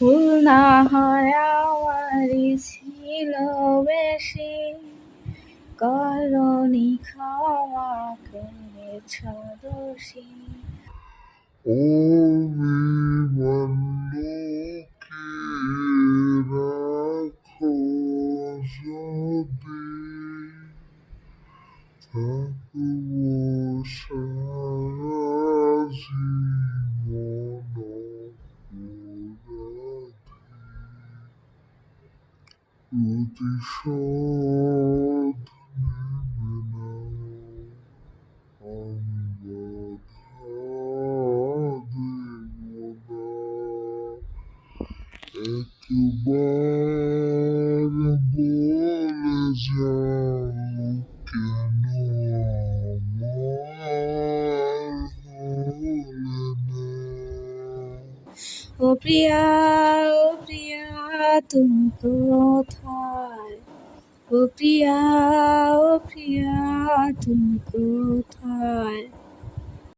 ভুল না হয় আমারই ছিল বেশি, করনি ক্ষমা করেছ দোষী। অভিমান লুকিয়ে রাখো যদি, থাকবো সারা জীবন অপরাধী। প্রতিশোধ নেবে না, আমি বাধা দেব না। একবার বলে যাও কেন আমার হলে না। ও প্রিয়া, ও প্রিয়া, তুমি কোথায়? ও প্রিয়া, ও প্রিয়া, তুমি কোথায়?